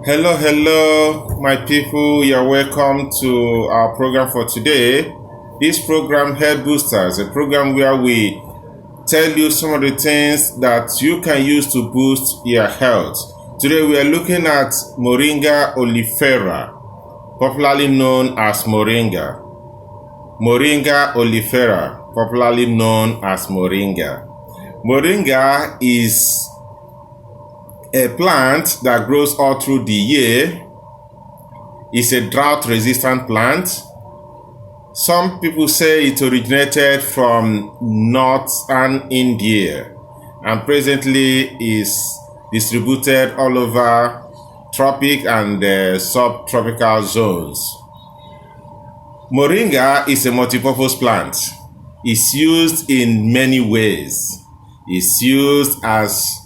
Hello, my people. You're welcome to our program for today. This program, Health Boosters, a program where we tell you some of the things that you can use to boost your health. Today, we are looking at Moringa oleifera, popularly known as Moringa. Moringa oleifera, popularly known as Moringa. Moringa is a plant that grows all through the year. It's a drought-resistant plant. Some people say it originated from northern India and presently is distributed all over tropic and subtropical zones. Moringa is a multipurpose plant. It's used in many ways. It's used as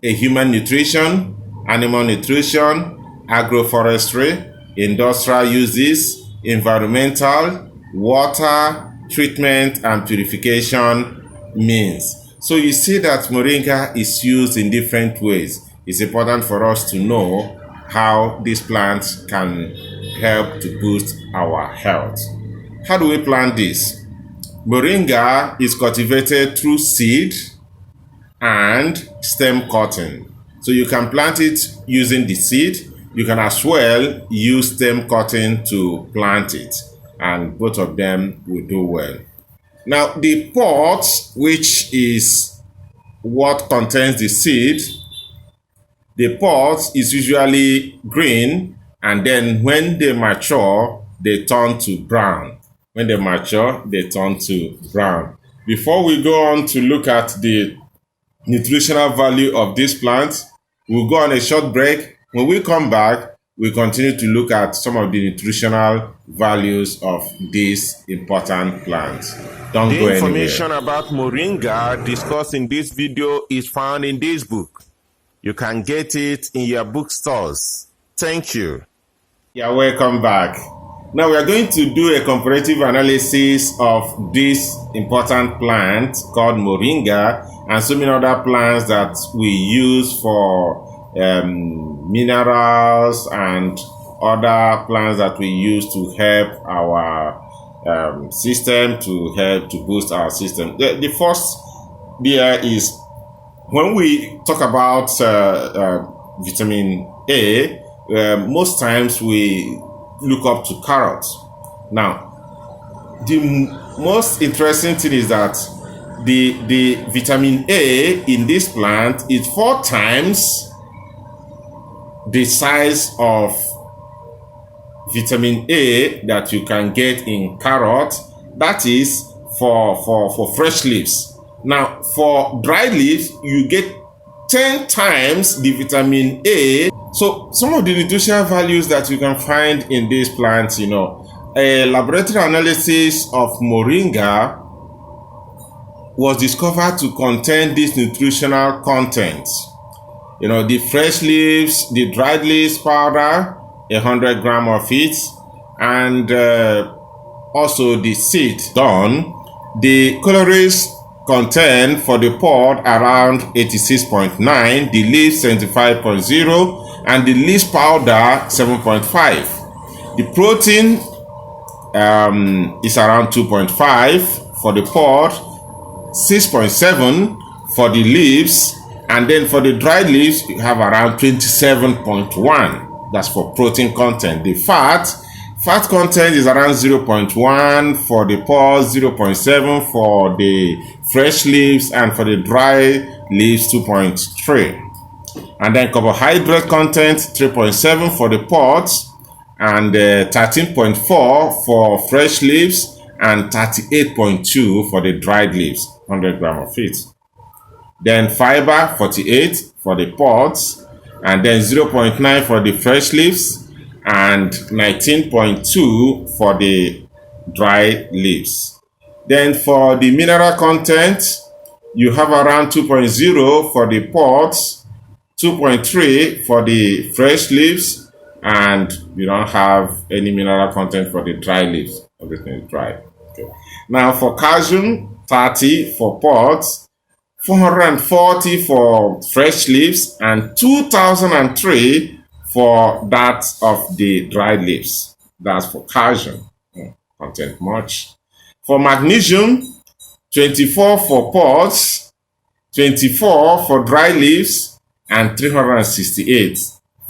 a human nutrition, animal nutrition, agroforestry, industrial uses, environmental, water, treatment, and purification means. So you see that Moringa is used in different ways. It's important for us to know how these plants can help to boost our health. How do we plant this? Moringa is cultivated through seed and stem cutting. So you can plant it using the seed. You can as well use stem cutting to plant it, and both of them will do well. Now the pot, which is what contains the seed, the pot is usually green, and then when they mature, they turn to brown. When they mature, they turn to brown. Before we go on to look at the nutritional value of this plant, we'll go on a short break. When we come back, we continue to look at some of the nutritional values of this important plant. Don't go anywhere. The information about Moringa discussed in this video is found in this book. You can get it in your bookstores. Thank you. You're welcome back. Now we are going to do a comparative analysis of this important plant called Moringa and so many other plants that we use for minerals and other plants that we use to help our system, to help to boost our system. The first there is, when we talk about vitamin A, most times we look up to carrots. Now, the most interesting thing is that the vitamin A in this plant is 4 times the size of vitamin A that you can get in carrot. That is for fresh leaves. Now, for dried leaves, you get 10 times the vitamin A. So some of the nutritional values that you can find in these plants, a laboratory analysis of Moringa was discovered to contain this nutritional content. The fresh leaves, the dried leaves powder, 100 grams of it, and also the seed done. The calories contained for the pod around 86.9, the leaves 75.0, and the leaves powder 7.5. The protein is around 2.5 for the pod, 6.7 for the leaves, and then for the dried leaves you have around 27.1. That's for protein content. The fat content is around 0.1 for the pods, 0.7 for the fresh leaves, and for the dry leaves 2.3. And then carbohydrate content 3.7 for the pods, and 13.4 for fresh leaves, and 38.2 for the dried leaves, 100 grams of it. Then fiber 48 for the pods, and then 0.9 for the fresh leaves, and 19.2 for the dry leaves. Then for the mineral content, you have around 2.0 for the pods, 2.3 for the fresh leaves, and you don't have any mineral content for the dry leaves. Everything is dry. Okay. Now for calcium, 30 for pods, 440 for fresh leaves, and 2003 for that of the dried leaves. That's for calcium content much. For magnesium, 24 for pods, 24 for dry leaves, and 368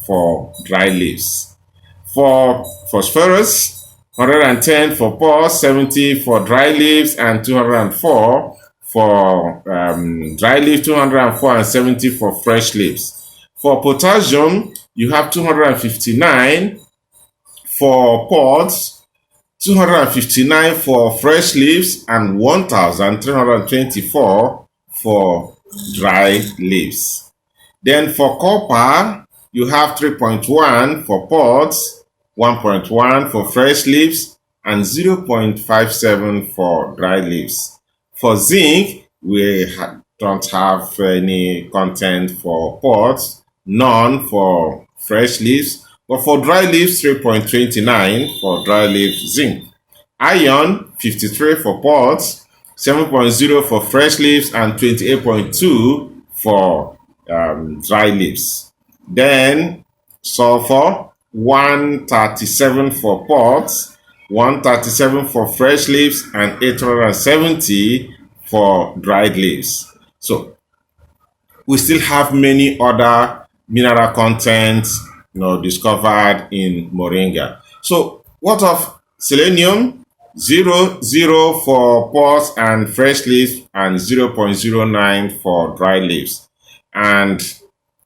for dry leaves. For phosphorus, 110 for pods, 70 for dry leaves, and 204 for dry leaf, 204 and 70 for fresh leaves. For potassium, you have 259 for pods, 259 for fresh leaves, and 1,324 for dry leaves. Then for copper, you have 3.1 for pods, 1.1 for fresh leaves, and 0.57 for dry leaves. For zinc, we don't have any content for pods, none for fresh leaves, but for dry leaves, 3.29 for dry leaf zinc. Iron, 53 for pods, 7.0 for fresh leaves, and 28.2 for dry leaves. Then sulfur, 137 for pods, 137 for fresh leaves, and 870 for dried leaves. So we still have many other mineral contents discovered in moringa. So what of selenium? 0.0 for pods and fresh leaves, and 0.09 for dry leaves. And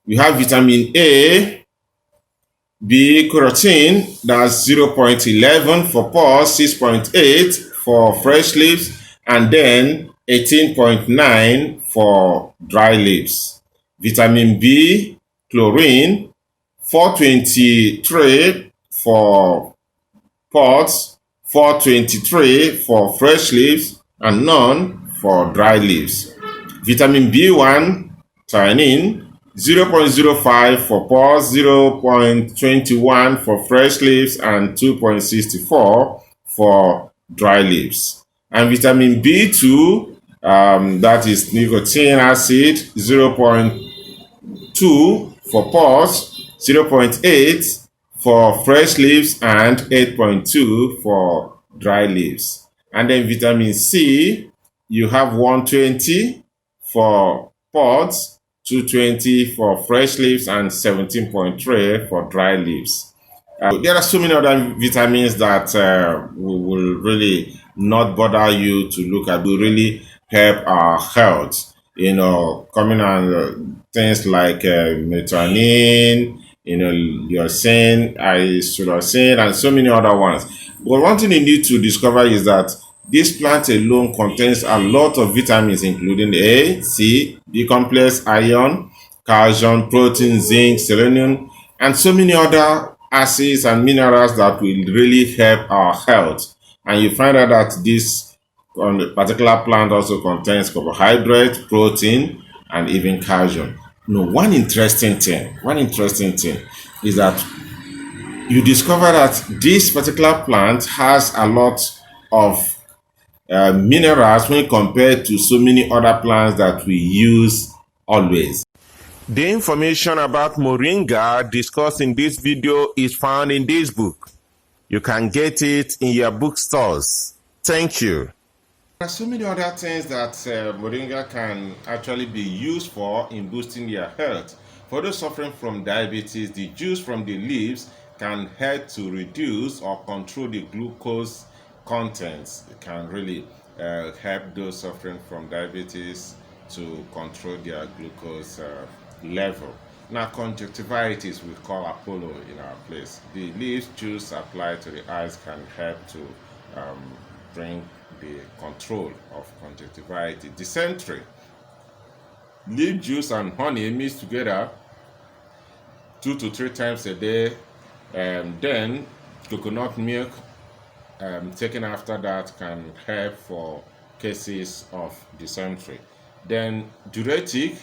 we have vitamin A, B, carotene, that's 0.11 for pods, 6.8 for fresh leaves, and then 18.9 for dry leaves. Vitamin B, chlorine, 423 for pods, 423 for fresh leaves, and none for dry leaves. Vitamin B1, theanine, 0.05 for pods, 0.21 for fresh leaves, and 2.64 for dry leaves. And vitamin B2, that is nicotinic acid, 0.2 for pods, 0.8 for fresh leaves, and 8.2 for dry leaves. And then vitamin C, you have 120 for pods, 220 for fresh leaves, and 17.3 for dry leaves. There are so many other vitamins that we will really not bother you to look at. Will really help our health. Coming on things like melanin, leucine, isoleucine, and so many other ones. But one thing you need to discover is that this plant alone contains a lot of vitamins, including A, C, B complex, iron, calcium, protein, zinc, selenium, and so many other acids and minerals that will really help our health. And you find out that this particular plant also contains carbohydrate, protein, and even calcium. One interesting thing is that you discover that this particular plant has a lot of minerals when compared to so many other plants that we use always. The information about moringa discussed in this video is found in this book. You can get it in your bookstores. Thank you. There are so many other things that moringa can actually be used for in boosting your health. For those suffering from diabetes, the juice from the leaves can help to reduce or control the glucose contents. It can really help those suffering from diabetes to control their glucose level. Now, conjunctivitis, we call Apollo in our place. The leaves juice applied to the eyes can help to bring the control of conjunctivitis. Dysentery, leaf juice and honey mixed together 2 to 3 times a day, and then coconut milk taken after that can help for cases of dysentery. Then diuretic,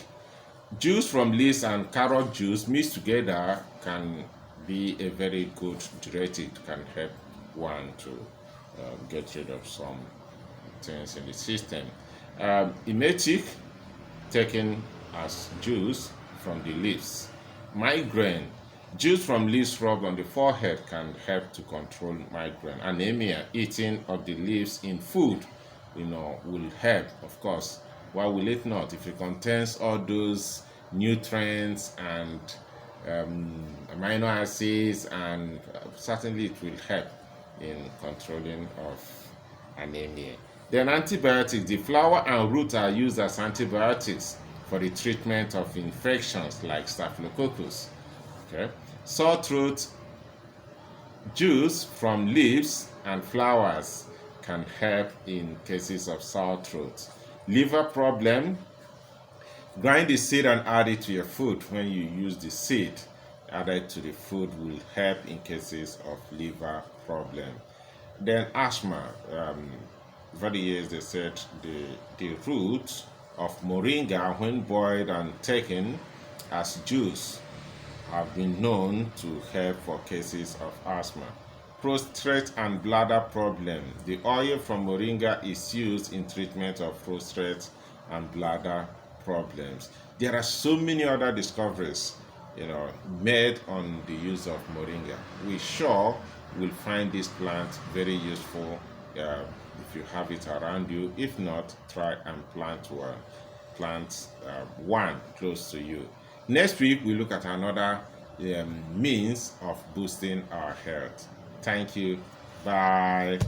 juice from leaves and carrot juice mixed together can be a very good diuretic, can help one to get rid of some things in the system. Emetic, taken as juice from the leaves. Migraine, Juice from leaves rubbed on the forehead can help to control migraine. Anemia, eating of the leaves in food, will help, of course. Why will it not? If it contains all those nutrients and amino acids, and certainly it will help in controlling of anemia. Then antibiotics. The flower and root are used as antibiotics for the treatment of infections like staphylococcus. Okay. Sore throat juice from leaves and flowers can help in cases of sore throat. Liver problem, grind the seed and add it to your food. When you use the seed added to the food will help in cases of liver problem. Then asthma. Over the years, they said the root of moringa, when boiled and taken as juice, have been known to help for cases of asthma. Prostate and bladder problem. The oil from moringa is used in treatment of prostate and bladder problems. There are so many other discoveries, made on the use of moringa. We sure will find this plant very useful if you have it around you. If not, try and plant one close to you. Next week, we look at another means of boosting our health. Thank you. Bye.